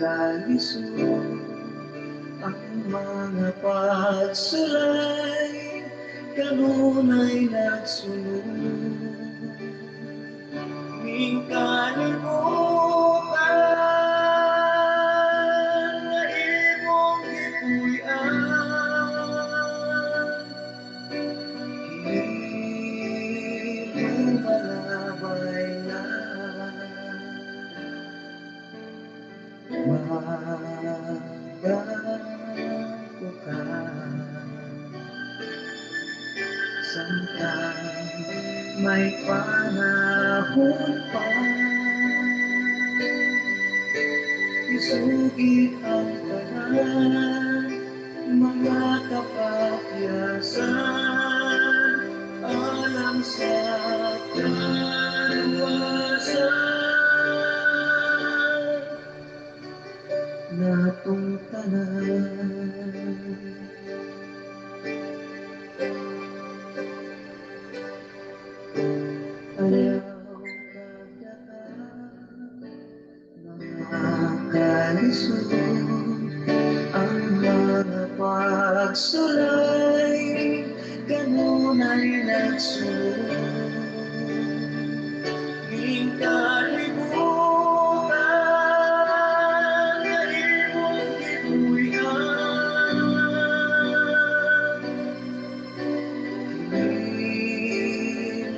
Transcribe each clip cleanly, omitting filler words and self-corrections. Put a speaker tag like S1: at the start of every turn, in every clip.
S1: kalisod ang mga pagsulay kanunay nagsunod ning kalibutan nga imong gipuy-an lumalabay na magdako ka samtang may panahon pa isugid ang tanan mga kapakyasan alang sa kaluwasan natong tanan ayaw kalisod ang mga pagsulay kanunay nagsunod ing kalibutan nga imong gipuy-an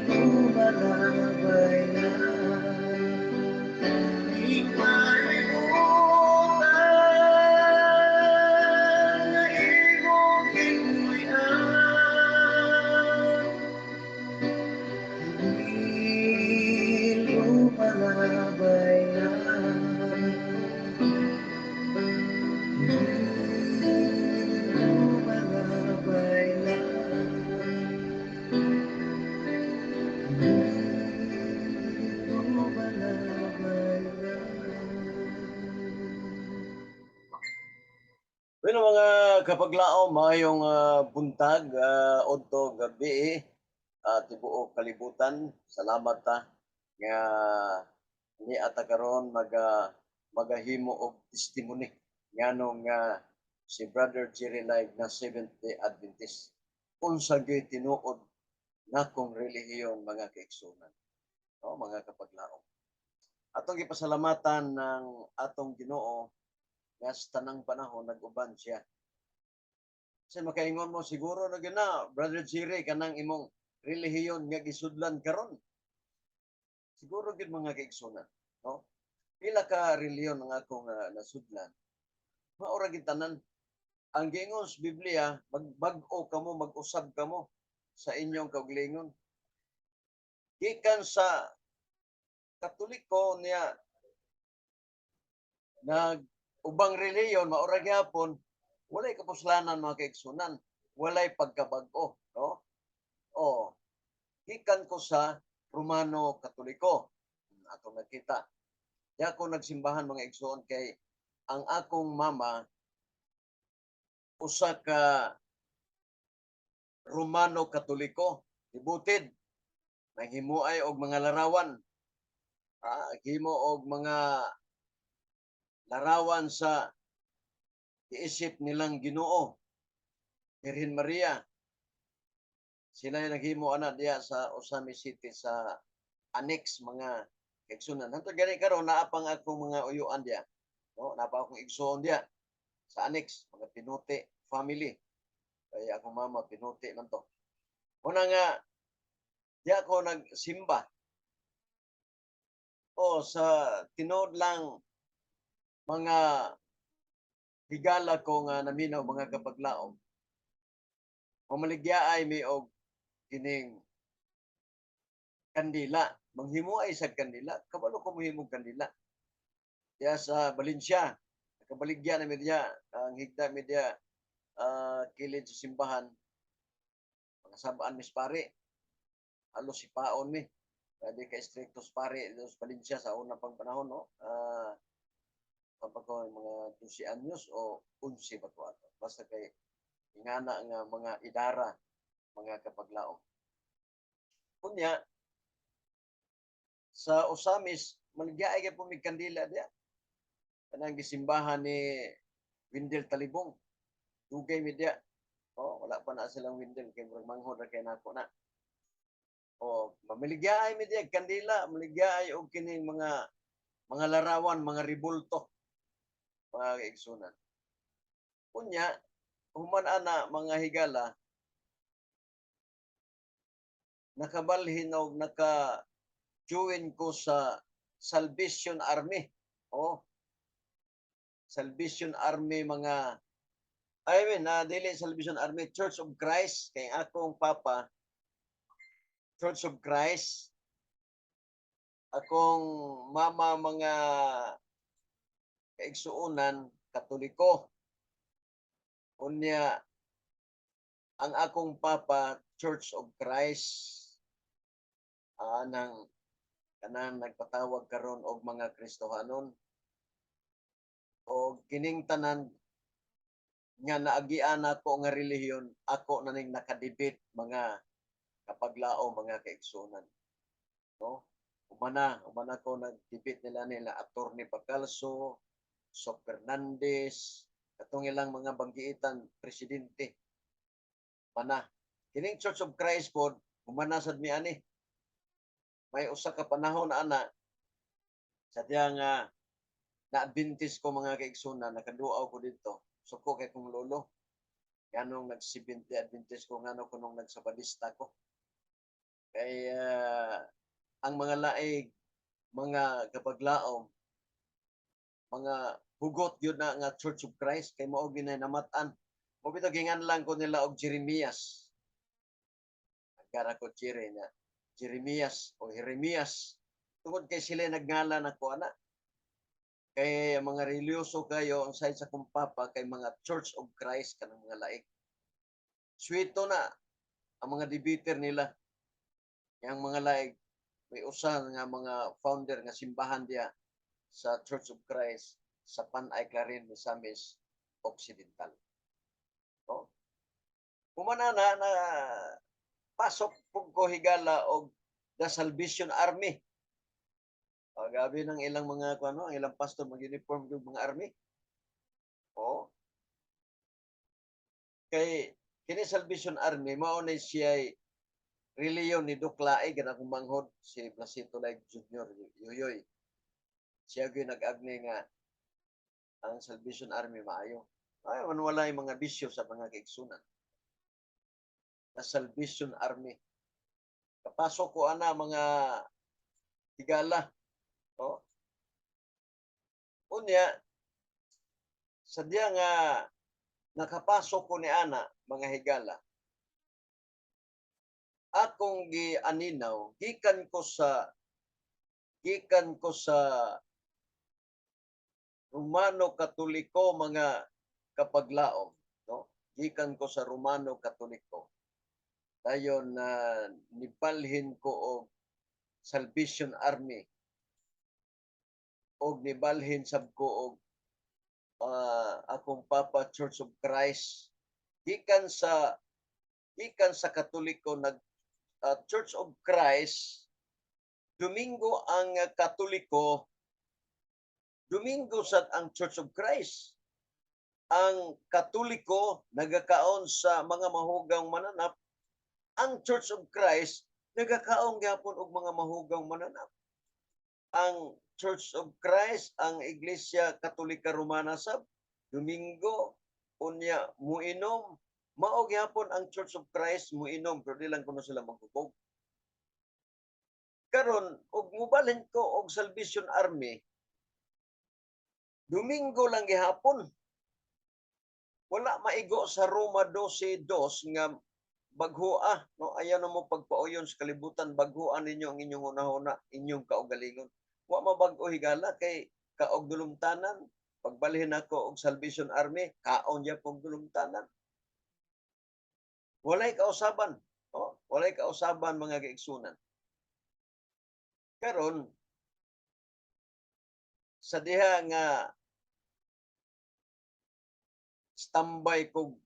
S1: lumalabay na ing kalibutan nga imong gipuy-an lumalabay na lumalabay na lumalabay na.
S2: Bueno mga kapaglaom, mayong buntag, odto gabi, tibuok kalibutan. Salamat ta nga ni ata karon magahimo og testimony nganong si Brother Jerry Live na Seventh-day Adventist. Unsa gyud tinuod nakong relihiyon mga kaigsunan, no, mga kapaglaom. Atong gipasalamatan ng atong Ginoo nga sa tanang panahon nag-uban siya. Kasi makaingon mo siguro na gina, Brother Jerry, kanang imong relihiyon nga gisudlan karon. Siguro gid mga kaigsunan, no? Pila ka relihiyon ang akong nasudlan. Maura gid tanan. Ang giingon sa Biblia, magbag-o kamo, mag-usab kamo sa inyong kaugalingon. Gikan sa Katoliko niya nag ubang relihiyon maura gyapon walay kapuslanan mga kaigsunan, walay pagkabag-o, no? O gikan ko sa Romano Katoliko. Ato nakita. Di ako nagsimbahan mga igsoon kay ang akong mama usa ka Romano Katoliko, ibutid naghimuay og mga larawan. Himo og mga larawan sa iisip nilang Ginoo, Virgin Maria. Sila yung naghimo ana diya sa Osami City sa annex mga kaigsunan. Hantod gani karon naa pang akong mga uyuan diya. No, naa pa akong igsoon diya sa annex mga Pinuti family. Kaya akong mama Pinuti man to. Una nga diya ako nagsimba. O sa tinod lang mga higala ko nga naminaw mga kapaglaom. Mamaligyaay mi og kining kandila. Manghimuay sa kandila. Kabalo ko mohimong kandila. Diya sa Valencia. Nakabaligya na mi diya. Ang higda mi diya kilid sa simbahan. Mga sabaan mis pare. Halos si paon mi. Di ka strictos pare sa Valencia sa unang pang panahon, no? Kapag mga 12 anyos o 11 ba ko ato. Basta kay ingana nga mga idara, mga kapaglaom. Kunya, sa Osamis, maligyaay ka po may kandila diya. kanang gisimbahan ni Windel Talibong. Dugay media. Wala pa na silang Windel kay murag manghod ra kay nako na. Mamiligyaay media kandila, maligyaay og kining mga larawan, mga ribulto, mga kaigsunan. Unya, human ana mga higala, nakabalhin og naka-join ko sa Salvation Army. Salvation Army dili Salvation Army, Church of Christ. Kay akong papa, Church of Christ. Akong mama mga kaigsuonan, Katoliko. Unya, ang akong papa, Church of Christ. Kanang nagpatawag karon og mga Kristohanon. O kining tanan nga naagian ako nga relihiyon, ako na ning nakadebate mga kapaglao, mga kaigsunan. Umana ko nag-debate nila Attorney Pacalso, Soc Fernandez, katong ilang mga banggiitan presidente. Kining Church of Christ pod, umana sad mi ani. May usa ka panahon na ana, sadya nga na-adventist ko mga kaigsunan, nakaduaw ko dito. Suko kay kong lolo. Nganong nag-70 Adventist ko, ngano ko nung nagsabadista ko. Kay ang mga laig, mga kapaglaom, mga hugot yun na nga Church of Christ, kay mao ginanamatan. Mo bitaw ginganlang ko nila og Jeremias. Nagkara ko Jeremias o Jeremias. Tungod kay sila nagngalan ako ana. Kay mga religyoso kayo ang side sa kong papa kay mga Church of Christ kanang mga laik. Suwito na ang mga debater nila. Yang mga laik may usa nga mga founder nga simbahan diya sa Church of Christ sa Panay Clarin, Misamis Occidental. Kumana na pasok pug ko higala og the Salvation Army. Gabi ng ilang mga ang ilang pastor mag-uniform yung mga army. Kay kini Salvation Army mao na siya reliyon ni Duklaig na kumanghod si Blasito Laig Jr. Yoyoy. Siya gyud nag-agni nga ang Salvation Army maayo. Wala yung mga bisyo sa mga kaigsunan. Na Salvation Army. Kapasok ko ana mga higala. Unya, sadya nga nakapasok ko ni ana mga higala. Akong gianinaw, gikan ko sa Romano Katoliko mga kapaglaom, gikan ko sa Romano Katoliko. Dayon nibalhin ko og Salvation Army. Og nibalhin sab ko og akong papa Church of Christ. Gikan sa Katoliko Church of Christ, Domingo ang Katoliko, Domingo sad ang Church of Christ. Ang Katoliko nagakaon sa mga mahugang mananap, ang Church of Christ nagakaon gyapon og mga mahugang mananap. Ang Church of Christ, ang Iglesia Katolika Romana sab Domingo unya muinom. Mao gyapon ang Church of Christ muinom pero di lang kuno sila maghubog. Karon og mubalhin ko og Salvation Army, Domingo lang gihapon. Wala maigo sa Roma 12:2 nga baghua, ayaw na mo pagpauyon sa kalibutan, baghuan ninyo ang inyong una-una, inyong kaugalingon. Wa mabag-o higala kay kaog dulumtanan. Pagbalhin ako og Salvation Army, kaon diya pog dulumtanan. Walay kausaban. Walay kausaban mga kaigsunan. Karon sa diha nga standby kog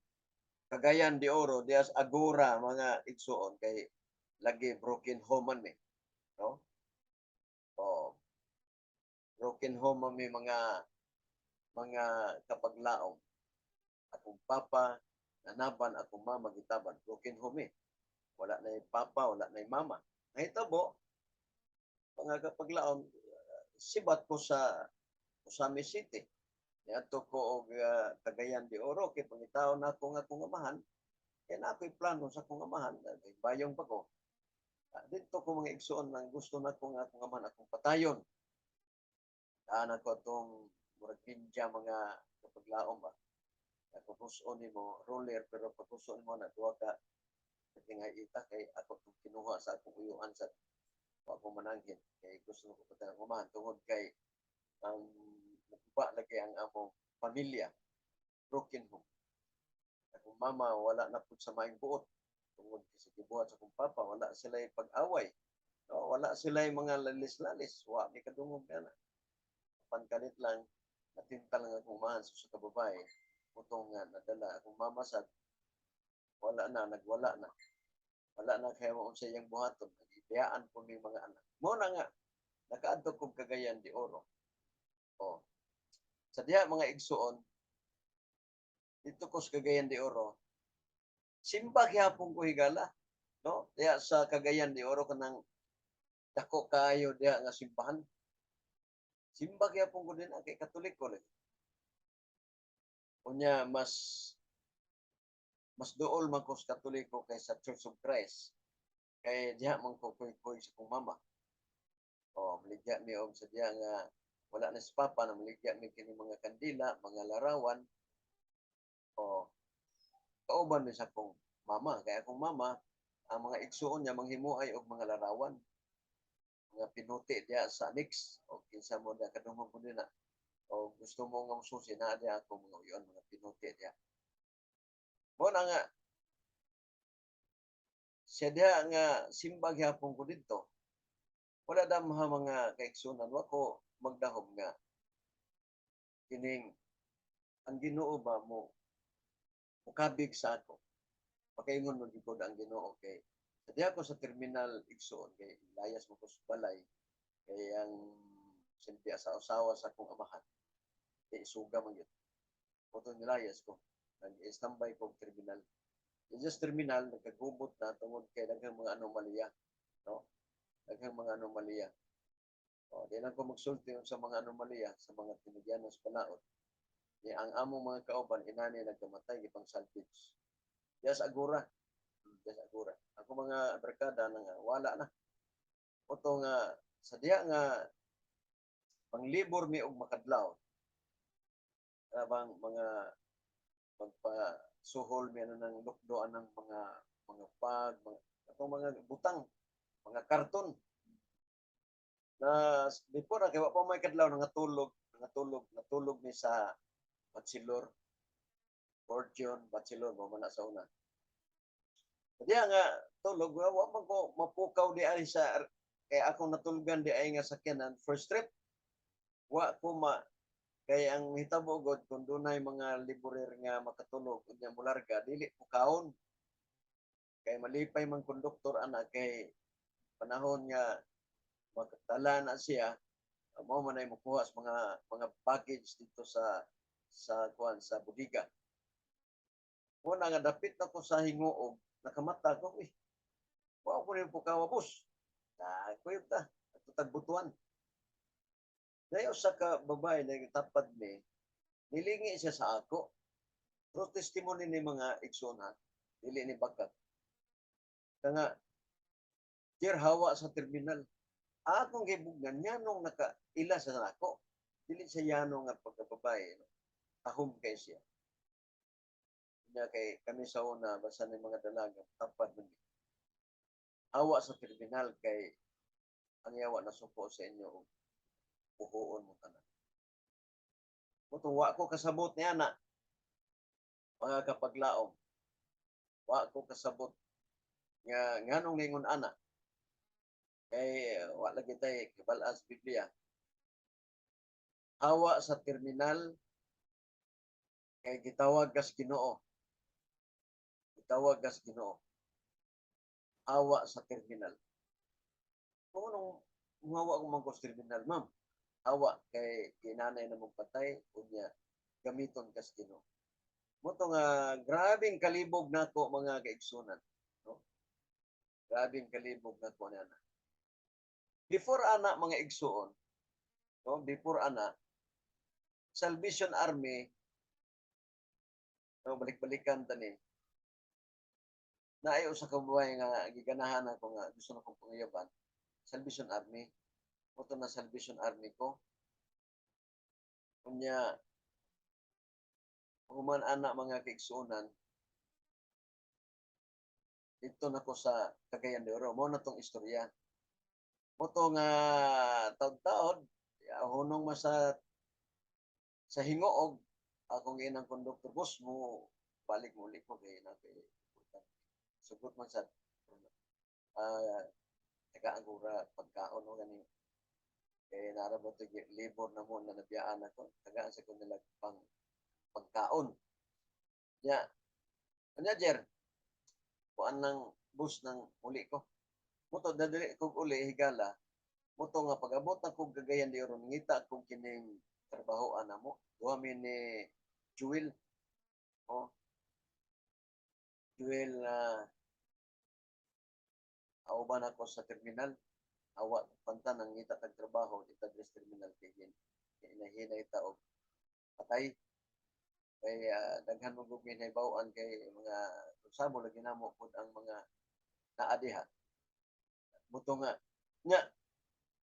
S2: Cagayan de Oro, dias Agora mga igsuon kay lagi broken home man broken home man may mga mga kapaglaom. Akong papa, nanaban, akong mama, gitaban. Broken home eh. Wala na yung papa, wala na yung mama. Nahitabo, mga kapaglaom, sibat ko sa Usami City. Niadto ko og Cagayan de Oro kay pangitaon na ako nga akong amahan. Kaya na ako'y plano sa akong amahan. Bayong pa ko. Dito ko mga igsoon na gusto na ko nga akong amahan akong patayon. Daan ako itong murag ninja mga kapaglaom ba. Pagkuson ni mo roller pero pagkuson mo na duwa ka nga ita kay ako itong kinuha sa akong uyuan sa ako manangkin kay gusto ko patay ang umahan tungod kay ang nagba lagi ang among pamilya broken home. Akong mama wala na pud sa maayong buot tungod sa gibuhat sa akong papa wala sila pag-away. No, wala sila mga lalis-lalis. Wa mi kadungog na. Pankalit lang natintal lang akong umahan sa kababae. Putong nga nadala akong mama sa wala na, nagwala na. Wala na kaya mo sa iyang buhaton. Nagibiyaan po ng mga anak. Muna nga, nakaadto kong Cagayan de Oro. O, sa diha mga igsuon, dito ko sa Cagayan de Oro, simba kihapon ko higala. No? Diha sa Cagayan de Oro kanang dako kayo diha nga simbahan. Simba kihapon ko din kay Katoliko lagi. Unya mas dool man ko sa Katoliko kaysa Church of Christ. Kay diha man ko kuy sa kong mama. O, maligya mi og sa diha nga wala na si Papa na maligya mi kini mga kandila, mga larawan. O, kauban mi sa kong mama. Kaya akong mama, ang mga igsuon niya manghimuay og mga larawan. Mga pinuti diha sa annex. O kinsa mo na kadungog mo na. O gusto mo nga susi na diha ako mga uyon, mga pinuti diha. Mo na nga, siya diha nga simbag hapon ko dito. Wala damha mga kaigsunan. Wako magdahom nga. Kining, ang Ginoo ba mo, mukabig sa ako. Pakaingon mo gikod ang Ginoo kay sa diha ko sa terminal igsoon kay layas mo ko sa balay kay ang silbi sa usawa sa akong amahan. Kay isuga man yun. Puto nilayas ko. Nag-standby ko terminal. Just terminal, nagkagubot na tungod kay daghang mga anomalya. No? Daghang mga anomalya. O, di lang ko magsulti sa mga anomalya sa mga tinigyanos panaot. Di ang among mga kauban, inani nagkamatay, ipang salvage. Yes, agura. Yes, agura. Ako mga barkada nga wala na. Oto nga, sa diya nga, panglibor mi og makadlaw. Bang mga magpasuhol mi ng lukdoan ng mga pag, atong mga butang, mga karton. Na before kay wa pa may kadlaw natulog ni sa bachelor, fortune, bachelor mo man sa una. Diya nga tulog wa man ko mapukaw di ay sa kay akong natulgan di ay nga sakyanan first trip. Wa ko kay ang hitabo god kung dunay mga liburer nga makatulog unya mularga dili ko kaon. Kay malipay man konduktor ana kay panahon nga magdala na siya mo man ay mukuha sa mga package dito sa kuan sa bodega. Una nga dapit na ko sa hinguog, nakamata ko wa ko rin pukawa bus. Kuyog ta, tagbutuan. Dayo sa ka babae na tapad ni, nilingi siya sa ako. Pero testimony ni mga igsoon ha, dili ni bakat. Kaya dear hawa sa terminal, akong gibugan niya nung nakaila sa ako. Dili sa yano nga pagkababae, no? Tahom kay siya. Kanya kay kami sa una, basta ng mga dalaga, tapad mo hawa sa terminal kay ang yawa na suko sa inyo uhuon mo tanan. Wa ko kasabot niya na mga kapaglaom. Wa ko kasabot nga nganong ningon ana. Kay wa lagi tay kibalas Biblia. Hawa sa terminal kay gitawag kas Ginoo. Gitawag kas Ginoo. Hawa sa terminal. Kung anong hawa ko man ko sa terminal, ma'am. Hawa kay kinanay na mong patay unya gamiton kas Ginoo. Moto nga grabing kalibog nako mga kaigsunan, no? Grabing kalibog nako niana. Before ana mga igsuon, no? Before ana, Salvation Army, no, balik-balikan tani. Naayo sa kabuhay nga giganahan ako nga gusto na kong pangayaban. Salvation Army. Moto na Salvation Army ko. Kunya human ana mga kaigsuonan, dito na ko sa Cagayan de Oro. Mo na tong istorya. Moto nga taod-taod, hunong sa hingoog, akong inang konduktor, boss mo, balik muli ko kay na kay sugot man sa taga-agura pagkaon o gani. Kaya narabot libor na mo na nabiyaan ako. Tagaan sa ko nila pagkaon. Ya, kanya Jer, kuan ng bus ng uli ko. Muto dadali kog uli higala. Muto nga pag-abot na kog Cagayan de Oro, ngita kog kining trabahoan namo. Duha mi ni Jewel. Oh. Jewel auban ako sa terminal. Awa panta nang ngita tag trabaho dito sa terminal kay hinahinay ta og patay. Kay daghan mo gud minaybawan kay mga usabo lagi namo pud ang mga naa diha. Buto nga nya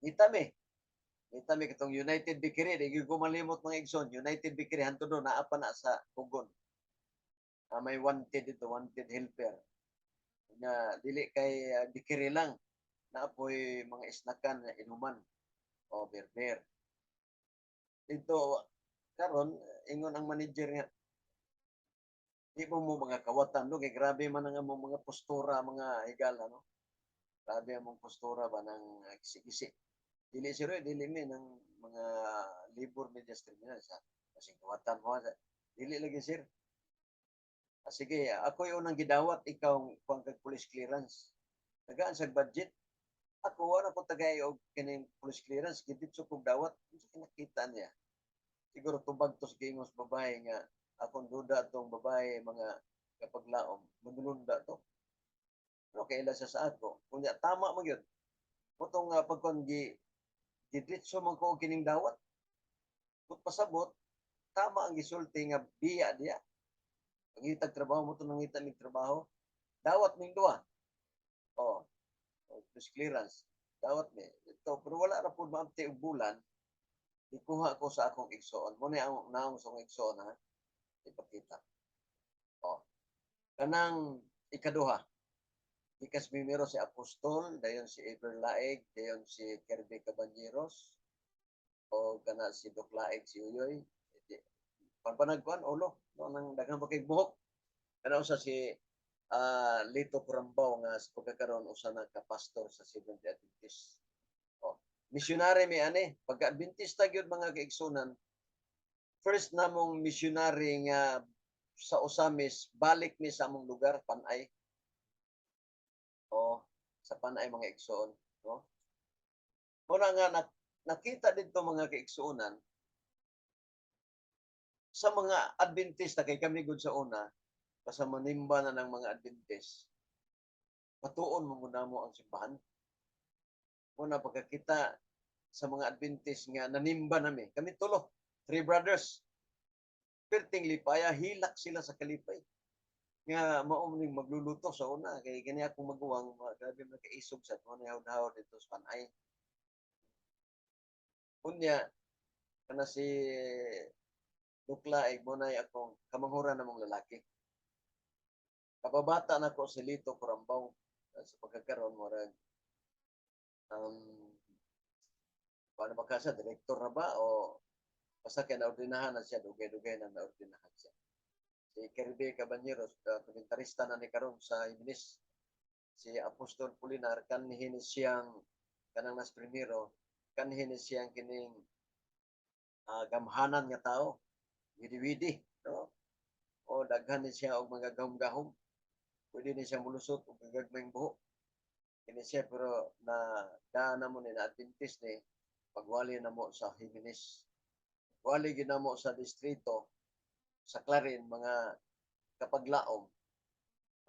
S2: kita mi katong United Bakery di ko malimot mga igsoon. United Bakery hantud do naa pa na sa Pugon. May wanted dito, wanted helper. Nga dili kay bakery lang, naapoy mga isnakan na inuman o berber. Dito karon ingon ang manager nga di mo mga kawatan no kay grabe man ang among mga postura mga higala no. Grabe among postura ba nang kisi-kisi. Dili siro dili mi ng mga libur media terminal sa kasing kawatan mo sa dili lagi sir. Sige, ako yung unang gidawat, ikaw kung kag police clearance. Tagaan sa budget. Ako wala ko tagay og kining police clearance, gidit kog dawat, nakita niya. Siguro tubag to sa gingos babae nga akong duda tong babae mga kapaglaom, manulunda to. Pero kaila sa ako, kunya tama mo gyud. Motong pagkon giditso man ko kining dawat. Kung pasabot, tama ang gisulti nga biya diya. Pangitag trabaho mo ito nangita ng trabaho, dawat ming duwa. Oh, police clearance. Dawat mi. Ito, pero wala na po maamti og bulan, ikuha ko sa akong igsoon. Muna ang naong sa akong igsoon, ha? Ipakita. Oh. Kanang ikaduha. Ikas mimero si Apostol, dayon si Eberlaeg, dayon si Kirby Caballeros, o kana si Doc Laeg, si Uyoy. Pagpanagkuan, ulo. No, nang daghang bakig buhok. Kana usa si Lito Curambaw nga sa pagkakaroon usa na ka-pastor sa Seventh Day Adventist. Oh, missionary mi ani, pagka-Adventista gyud mga kaigsunan. First namong missionary nga sa Osamis, balik mi sa among lugar Panay. Oh, sa Panay mga igsoon, no? Muna nga nakita dito mga kaigsuonan sa mga Adventista kay kami gud sa una sa manimba na ng mga Adventist, patuon mo muna mo ang simbahan. Muna pagkakita sa mga Adventist nga nanimba nami, kami tulo, 3 brothers, perting lipaya, hilak sila sa kalipay. Nga maumning magluluto sa una, kay kani akong maguwang, grabe makaisog sa mga hawd-hawd dito sa Panay. Unya, kana si Dukla, mo na akong kamanghuran namong lalaki. Kababata na ko si Lito Curambaw sa pagkakaroon mo rin paano ba ka siya, director na ba o basta kaya naordinahan na siya, dugay-dugay na naordinahan siya. Si Kirby Caballeros, komentarista na ni karon sa Himenes. Si Apostol Pulinar, kanhinis siyang kanang nas primero, kanhinis siyang kining gamhanan nga tao, widi-widi, no? O daghan ni siya og mga gahom-gahom. Pwede ni siya mulusot og gagmayng buhok. Kini siya pero na daan na mo ni na Adventist ni pagwali na mo sa Himenes. wali ginamo sa distrito sa Clarin mga kapaglaom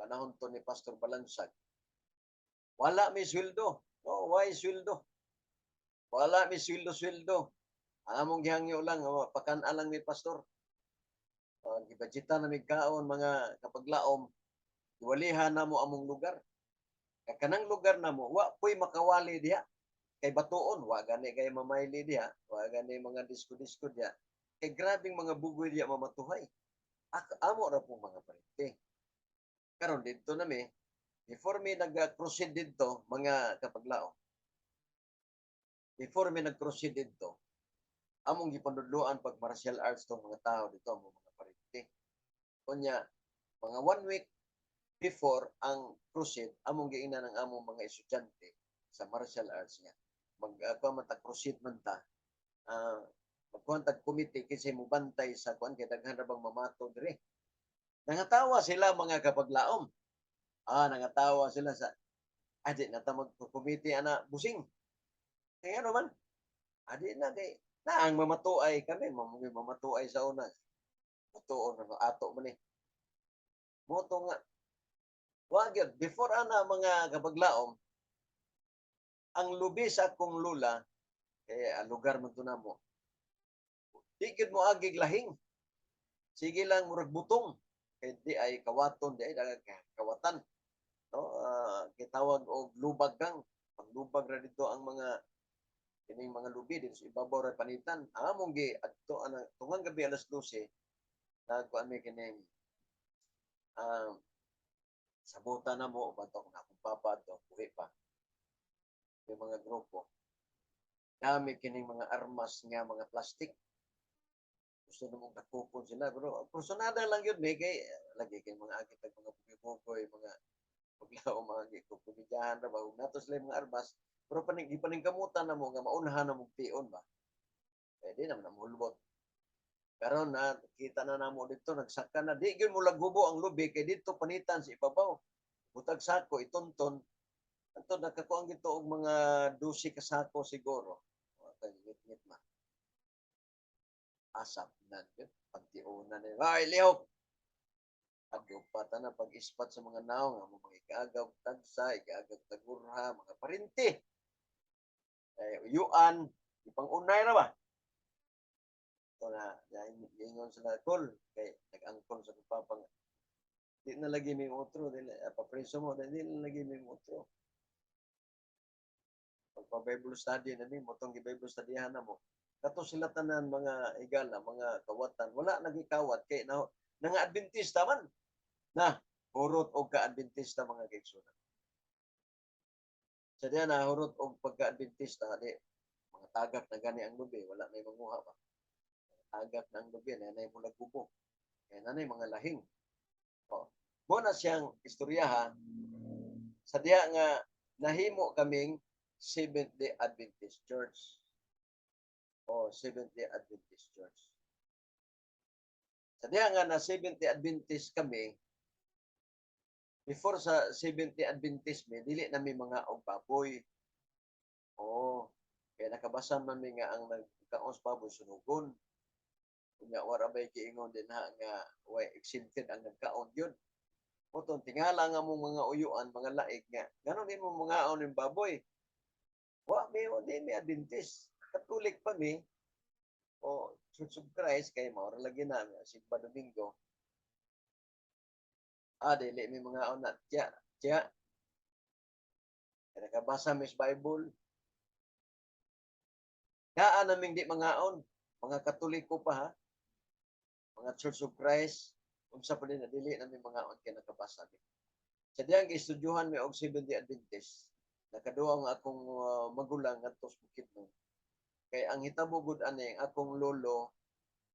S2: panahon to ni Pastor Balansag. Wala may sweldo. No, why sweldo? Wala may sweldo-sweldo. Among gihangyo lang, pakana lang ni pastor. Gibudgetan na mig kaon mga kapaglaom, iwalihan na mo among lugar. Kanang lugar na mo, wa po'y makawali diha. Kay batuon, wa gani kay mamayli diha, wa gani mga disko-disko diha. Kay grabing mga bugoy diha mamatuhay. Amo ra pong mga parente. Karon dito na mi, before mi nag-proceed dito, mga kapaglaom, before mi nag-proceed dito, among gipandudloan pag martial arts tong mga tao dito, among mga parente. Kunya, mga 1 week before ang proceed, among giingnan ng among mga estudyante sa martial arts niya. Mag-proceed man ta, magkuhantag committee kasi mo bantay sa kuan kay daghan ra bang mamato dire. Nangatawa sila mga kapaglaom. Nangatawa sila sa di na ta mag-committee ana busing. Kaya ano man, di na kay na ang mamatuay kami, mamatuay sa una. Matuon na ato man eh. Moto nga. Wag yun. Before ana mga kapaglaom, ang lubi sa akong lula, lugar man to namo. Di gid mo agig lahing. Sige lang murag butong. Kay di ay kawaton, di ay kawatan. No? Kitawag og lubag kang. Paglubag ra dito ang mga kining mga lubi dito sa ibabaw ra panitan. Among gi adto ana tungang gabi alas 12 nagkuan mi kining sabutan na mo batok na akong papa to buhi pa. Yung mga grupo. Dami kining mga armas nga mga plastic. Gusto na mong nakupon sila. Pero personada lang yun, kay lagi kay mga agit ng mga bugoy, mga paglao, mga gikukumidyahan na ba. Nato sila mga armas. Pero ipaningkamutan na mo, nga maunahan na mong pion ba. Di naman namulbot. Pero kita na namo dito, nagsaka na. Di yun mo lagubo ang lubi, kay dito panitan sa ibabaw. Butag sako, itonton. Ito, nakakuang ito og mga 12 kasako siguro. Ngit-ngit man. Asap na yun. Pagtiunan na yun. Ay, lihok! Agupata na pag-ispat sa mga naong, mga ikaagaw tagsa, ikaagaw tagurha, mga parinti. Uyuan, ipang-unay na ba? Ito na, ingon sa kol, kay nag-angkol sa kupapang, di na lagi may utro, papreso mo, di na lagi may utro. Pagpa-Bible study na ni mo, itong Bible studyhan na mo, kato sila tanan mga igala, mga kawatan, wala nagikawat, kay nga Adventista man, na, hurot o ka-Adventista mga kaigsunan. Sa diyan na, hurot o pagka-Adventista, mga tagak na gani ang lubi, wala na yung manguha pa. Tagak na ang lubi, nanay mo nagbubo. Kaya nanay mga lahing. Muna siyang istoryahan, sa diya nga, nahimo kaming Seventh-day Adventist Church. Seventh-day Adventist Church. Sa diya nga na Seventh-day Adventist kami, before sa Seventh-day Adventist dili na may mga og baboy. Kaya nakabasa man mi nga ang nagkaos baboy sunugon. Kunya wala bay giingon din ha nga way exempted ang nagkaon yun. Mutong tingala nga mong mga uyuan, mga laig nga. Ganon din mo mga aon ng baboy. Di may Adventist. Katolik pa mi. Church of Christ, kay maura lagi na, Sigba Domingo. Dili may mga aon na, tiya. Nakabasa mi sa Bible. Kaan naming di mga aon. Mga Katoliko pa ha. Mga Church of Christ. Unsa pa din na dili namin mga aon kay nakabasa mi. Sa diyang gistudyuhan mi og Seventh-day Adventist. Nakaduwa ang akong magulang ngadto sa Bukidnon. Kay ang hitabo gud ani akong lolo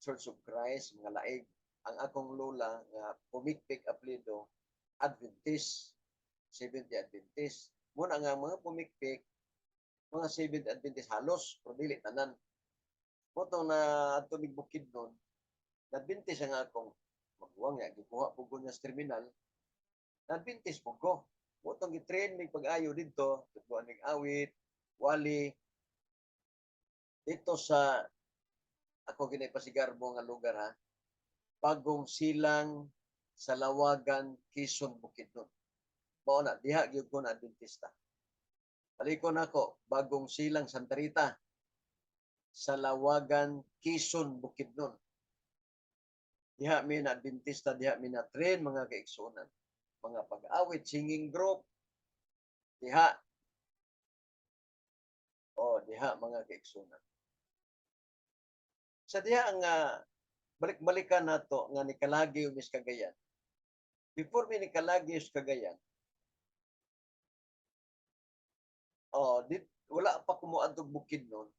S2: Church of Christ mga laig, ang akong lola nga pumikpik apelyido Adventist, Seventh-day Adventist. Muna nga mga pumikpik mga Seventh-day Adventist halos pero dili tanan. Moto na adto mig Bukidnon, Adventist ang akong magwang ya gikuha pug niya sa terminal. Adventist pug ko. Motong gi-train mig pag-ayo didto, tuguan mig awit, wali dito sa ako ginipasigar mo nga lugar ha. Bagong Silang sa Lawagan, Quezon, Bukidnon. Mao na diha gyud ko na Adventista. Palikon ako, Bagong Silang, Santa Rita sa Lawagan, Quezon, Bukidnon. Diha mi na Adventista, diha mi na train mga kaigsunan. Mga pag-awit, singing group, diha. Diha mga kaigsunan. Sa diha ang balik-balikan nato nga nikalagi umis Cagayan. Before mi nikalagi sa Cagayan, wala pa kumuadtog Bukidnon.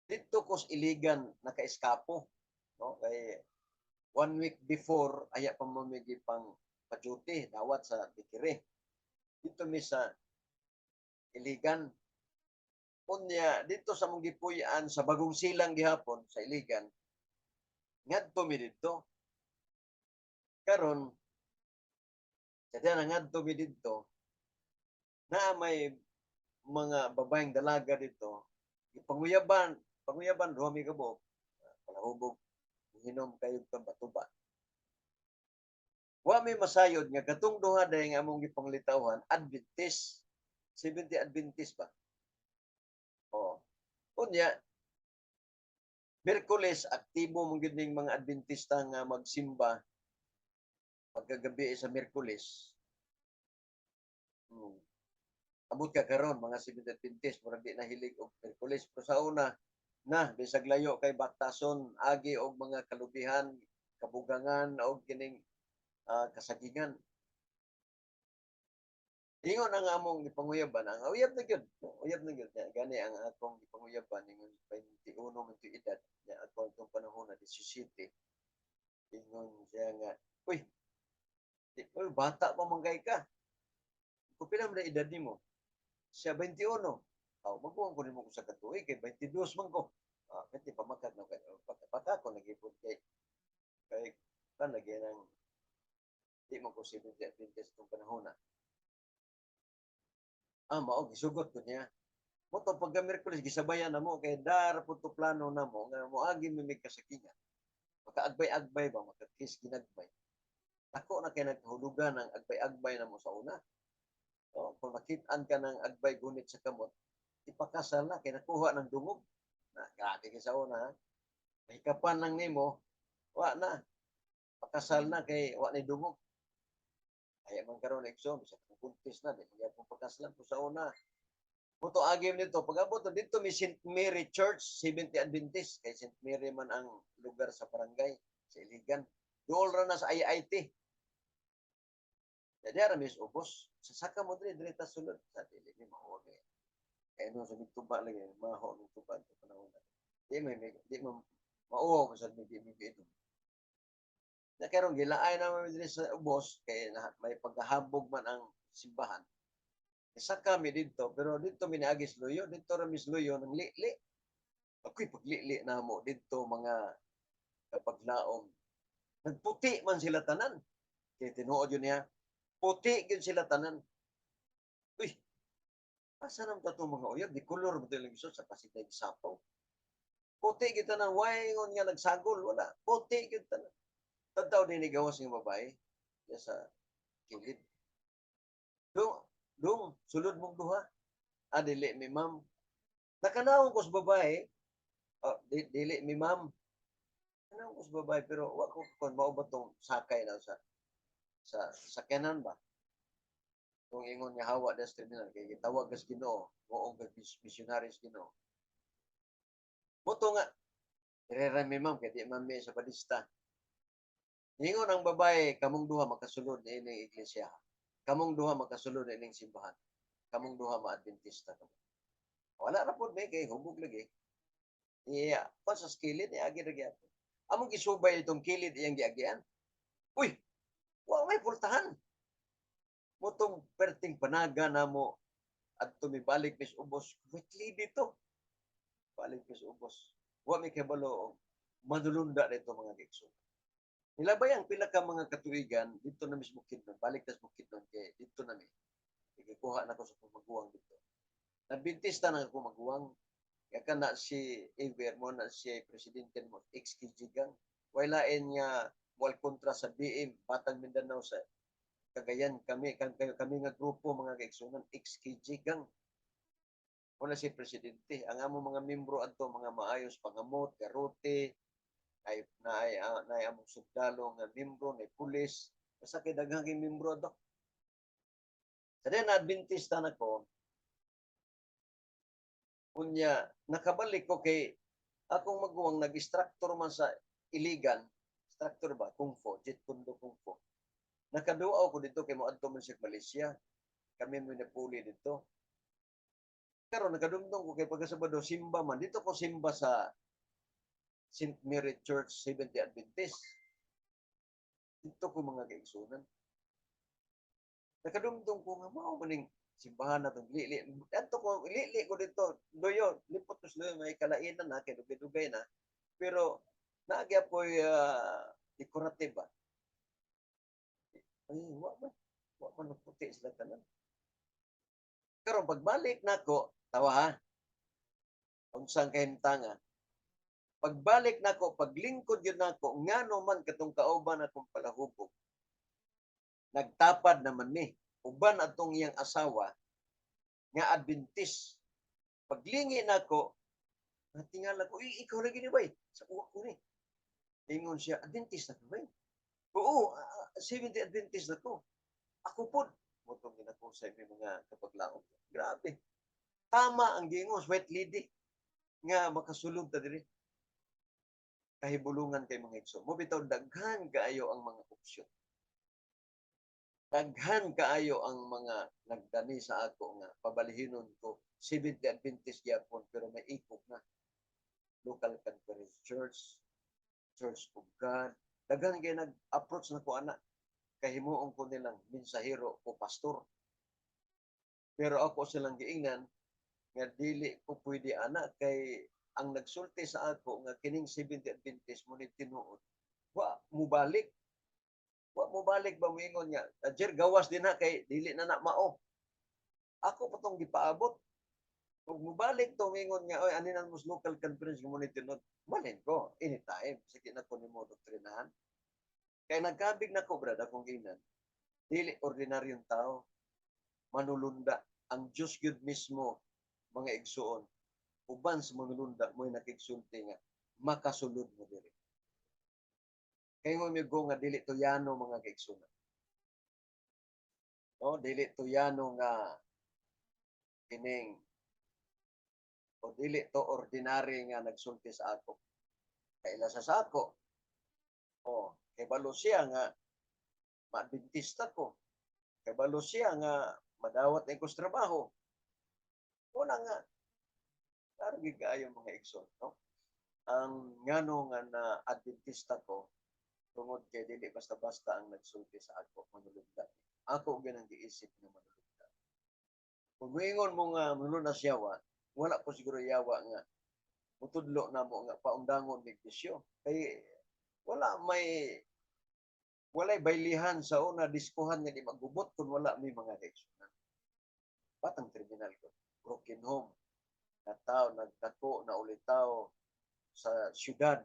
S2: Dito ko sa Iligan naka-eskapo, no? Kay 1 week before aya pa mamigi pang pa-duty dawat sa Bikiri. Dito mi sa Iligan. Unya dito sa mong gipuy-an sa Bagong Silang gihapon sa Iligan. Ngadto mi dito. Karon kada ngadto mi dito na may mga babaeng dalaga dito. Panguyaban duha mi kabog. Palahubog hinom kayo kang batuba. Wa may masayod nga katong duha day nga among gipanglitawhan Adventist. 70 Adventist ba? Unya Miyerkules aktibo mong gid ning mga Adventista nga magsimba pagkagabi sa Miyerkules. Abot ka karon mga 70 Adventist murag di na hilig og Miyerkules pero sa una bisag layo kay batason agi og mga kalubihan, kabugangan og kining kasagingan. Ingon ang among gipanguyaban, ang uyab na gyud. Uyab na gyud. Gani ang atong gipanguyaban ingon 21 man to edad. Ya atong panahon na 17. Ingon siya nga, uy, bata pa manggay ka. Kung pila man edad nimo? Siya 21. Magbuang ko nimo ko sa katuig kay 22 man ko. Kasi pamakad na kayo. Pagka ko nag-ipon kay lagi ng di mo ko 70 Adventist itong panahon na. Mao gisugot ko niya. Mo to pagka Miyerkules gisabayan na mo kay dar pud to plano na mo nga moagi mi mig kasakingan. Maka-agbay-agbay ba makakis ginagbay. Ako na kay naghulugan ang agbay-agbay na mo sa una. Kung makit-an ka ng agbay gunit sa kamot, ipakasal na kay nakuha ng dungog. Grabe kay sa una ha. Hikapan lang nimo, wa na. Pakasal na kay wa ni dungog. Ay man karon ekso sa kuntis na di kaya kung pagkasalan ko sa una. Puto agim nito pag-abot dito mi St. Mary Church 70 Adventist kay St. Mary man ang lugar sa barangay sa Iligan. Dool ra na sa IIT. Jadi ara mis ubos. Sasaka mo diri ta sulod sa dili ni mao ni. Kaya no sa tuba lagi maho ng tuba sa panahon na. Di mo mauo ko sa migi ito. Na karong gilaay na diri sa ubos kay may pagkahabog man ang simbahan. Isa kami dito pero dito minaagis luyo, dito ra mis luyo ng li. Ako'y paglili na mo dito mga kapaglaom. Nagputi man sila tanan. Kaya tinuod yun niya, puti yun sila tanan. Uy, asa naman ito mga uyab? Di kulor mo tayo sa pasitay sapaw. Puti kita na, waingon nga nagsagol, wala. Puti kita na. Tataw din igawas ng babae sa kilid. Dong, sulod mong duha. Dili mi ma'am. Nakanawang ko sa babae, dili mi ma'am. Nakanawang ko sa babae, pero wako kung mao ba itong sakay na sa sakyanan ba? Kung ingon nga hawa das terminal, kay gitawag kas Ginoo, moong missionaries Ginoo. Moto nga, irerami ma'am, kaya di ma'am sa badista. Ingon ang babae, kamong duha makasulod na ining iglesia. Kamong duha makasulod na ining simbahan. Kamong duha ma-Adventista. Wala na po may kay hubog lagi. Iya, pa sa kilid, agi lagi ako. Among gisubay itong kilid iyang giagian. Uy, wa may pultahan. Motong perting panaga na mo at tumibalik mis ubos. Witli dito. Balik mis ubos. Wa may kabalo manulunda dito mga gigso. Nilabay ang pila ka mga katuigan dito na mismo Bukidnon, balik tas Bukidnon kay dito na mi. Ikuha na ko sa pamaguwang dito. Adventista na ako maguwang. Kaya ka na si Iver mo na si presidente mo, ex-Kijigang. Walain nga, wal kontra sa BM, Batang Mindanao sa Cagayan. Kami nga grupo, mga kaigsunan, ex-Kijigang. Muna si presidente. Ang among mga membro adto mga maayos, pangamot, karote, ay among sundalo nga membro, na pulis. Basta kay daghang membro adto. Sa din Adventista na ko, unya nakabalik ko kay akong maguwang nag-instructor man sa Iligan, instructor ba kung fu, jet kundo kung fu. Nakaduaw ko dito kay moadto man sa Malaysia. Kami mo napuli dito. Pero nakadumdum ko kay pagkasabado simba man dito ko simba sa St. Mary Church Seventh-day Adventist. Dito ko mga kaigsunan. Nakadumdum ko nga mao maning simbahan na itong lili. Ato ko, lili ko dito, doyo, lipot ko sila, may kalainan na, kaya dugay-dugay na. Pero, naagya po decorative ba? Ay, wa man puti sila tanan. Pero pagbalik na ko, tawa ha, unsang kahimtanga, pagbalik na ko, paglingkod yun na ko, nga man katong kauban atong palahubog, nagtapad naman ni, uban atong iyang asawa, nga Adventist. Paglingi na ko, natingala ko, ikaw lagi ni bay, sa uwak ko ni. Ingon siya, Adventist na ka bay? Oo, 70 Adventist na ko. Ako po, mutong ginako sa mga kapaglaon. Grabe. Tama ang gingos, white lady, nga makasulod ta diri. Kahibulungan kay mga igsoon. Mo bitaw daghan kaayo ang mga opsyon. Daghan kaayo ang mga nagdani sa ako nga pabalihinon ko 70 Adventist gyapon pero may ikog na local conference church, Church of God. Daghan kay nag-approach na ko ana kahimuon ko nilang mensahero o pastor. Pero ako silang giingnan nga dili ko pwede ana kay ang nagsulti sa ako nga kining 70 Adventist mo ni tinuod. Wa mo balik. Wa mo balik ba moingon nga, Jer gawas din na kay dili na mao. Ako pa tong gipaabot. Kung mubalik to moingon nga, oy ani nang mus local conference mo ni tinod. Malin ko anytime sige na ko nimo doktrinahan. Kay nagkabig na ko brad akong ginan. Dili ordinaryong tao. Manulunda ang Dios gyud mismo mga igsuon. Uban sa manulunda mo nakigsulti nga makasulod mo diri. Kay mo migo nga dili tuyano mga kaigsunan. No, dili tuyano nga kining o dili to ordinary nga nagsulti sa ako. Kay ila sa ako. O, kay balo siya nga maadventista ko. Kay balo siya nga madawat na ko sa trabaho. Una nga, kargi kaayo mga igsoon, no? Ang ngano nga na adventista ko, tungod kay dili basta-basta ang nagsulti sa ako manulunda. Ako ganang giisip nga manulunda. Kung moingon mo nga manulunda siya wala po siguro yawa nga mutudlo na mo nga paundangon mig bisyo. Kay walay baylihan sa una diskuhan nga di magubot kung wala may mga reaksyonan. Batang kriminal ko. Broken home. Nagdako na ulitaw sa syudad.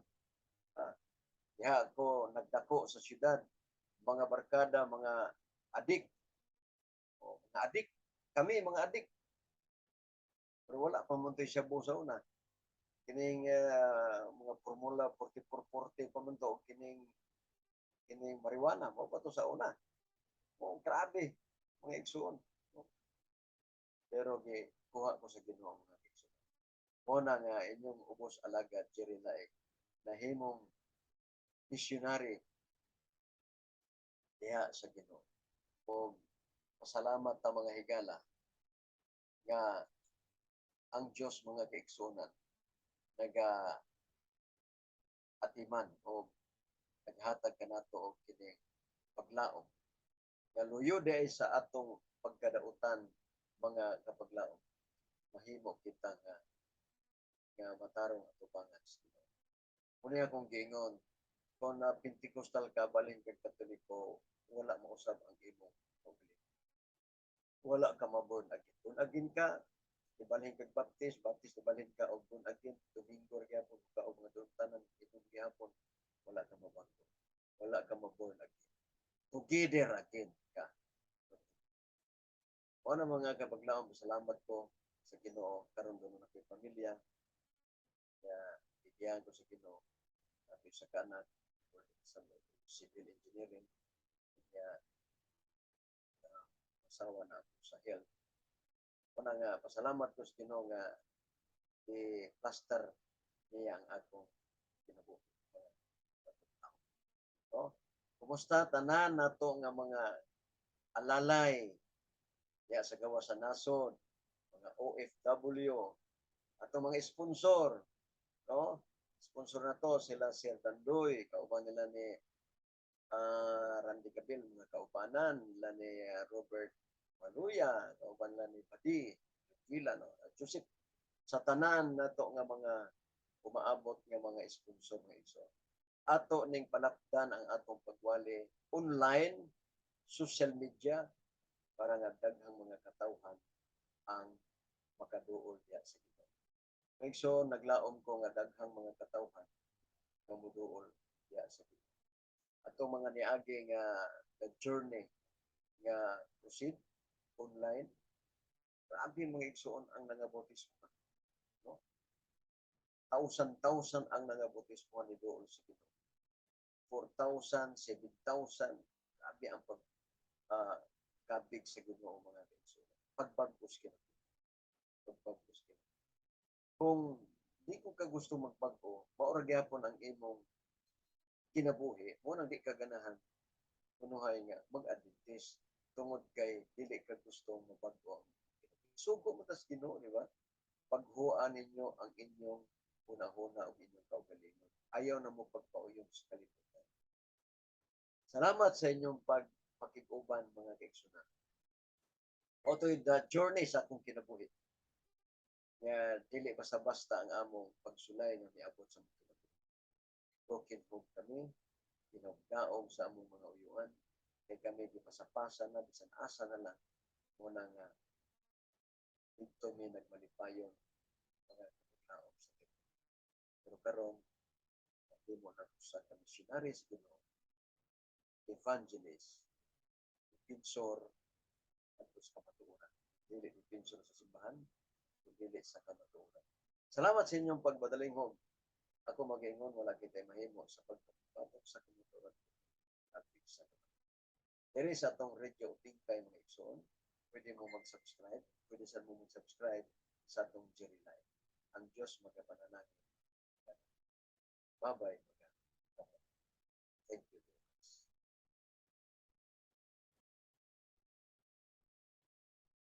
S2: Diha ako nagdako sa syudad, mga barkada, mga adik. O, na adik. Kami, mga adik. Pero wala pa mo siya sa una. Kining mga formula 4440 pa man to, kining marijuana, mo pa to sa una. O, grabe, mga igsoon. Pero kuha ko sa Ginoo mga igsoon. Muna nga inyong ubos alagad, Jerry Laik, nahimong missionary diha sa Ginoo. O pasalamat ta mga higala nga ang Dios mga kaigsunan naga atiman o naghatag kanato og kini paglaom. Galuyo day sa atong pagkadautan mga kapaglaom. Mahimo kita nga matarong atubangan sa Ginoo. Muna akong gingon, kung na Pentecostal ka, baling kag Katoliko, wala mausab ang imong problema. Wala ka maborn agin. Kung agin ka, ibalhin kag baptist ibalhin ka og born again, Domingo ra gyapon ka og mga tanan itong gihapon, wala ka mabago. Wala ka ma-born again. Together again ka. O na mga kapaglaom, salamat ko sa Ginoo karon doon na kay pamilya. Kaya bigyan ko sa Ginoo at sa kanak sa civil engineering. Kaya asawa na ako sa health. Una nga, pasalamat ko sa Ginoo nga i-plaster niya ang akong kinabuhi. No? Kumusta tanan nato nga mga alalay ya sa gawa sa nasod, mga OFW, ato mga sponsor, no? Sponsor na to sila Sir Tandoy, kauban nila ni Randy Cabil, mga kaubanan nila ni Robert Maluya, kauban nila ni Padi, Gila, no? At Joseph, sa tanan na to nga mga umaabot nga mga sponsor nga iso. Ato ning palakdan ang atong pagwali online, social media, para nga daghang mga katawhan ang makaduol diya sa Ginoo. So naglaom ko nga daghang mga katawhan nga moduol diya sa Ginoo. Atong mga niagi nga journey nga proceed online, grabe mga igsuon ang nangabotismo. No? Thousand ang nangabotismo ni duol sa Ginoo. 4,000, 7,000, grabe ang kabig sa Ginoo mga igsuon. Pagbagos kina. Pagbagos kina. Kung di ko ka gusto magbago, maura gyapon ang imong kinabuhi, mo nang di ka ganahan kunuhay nga mag-adventist tungod kay dili ka gusto mabago. Sugo mo tas Ginoo, di ba? Paghuan ninyo ang inyong una-una o inyong kaugalingon. Ayaw na mo pagpauyong sa kalibutan. Salamat sa inyong pagpakiguban mga kaigsunan. Otoy the journey sa akong kinabuhi. Nga dili basta-basta ang among pagsulay nga niabot sa mga kinabuhi. Broken home kami, ginagdaog sa among mga uyuan, kay kami gipasapasa na, bisan asa na lang, muna nga dito may nagmalipayon mga kapaglaom sa Ginoo. Pero karon hindi mo na sa missionaries Ginoo, evangelist, pinsor, at sa kamatuoran. Dili pinsor sa simbahan, dili sa kamatuoran. Salamat sa inyong pagbadalinghon. Ako mag-ingon, wala kita'y mahimo sa pagpapatok sa kamatuoran at sa kamatuoran. Diri sa itong radio Tingkay mga igsoon, pwede mo mag-subscribe, pwede sa mo mag-subscribe sa itong Jerry Live. Ang Diyos magapanalangin. Bye-bye.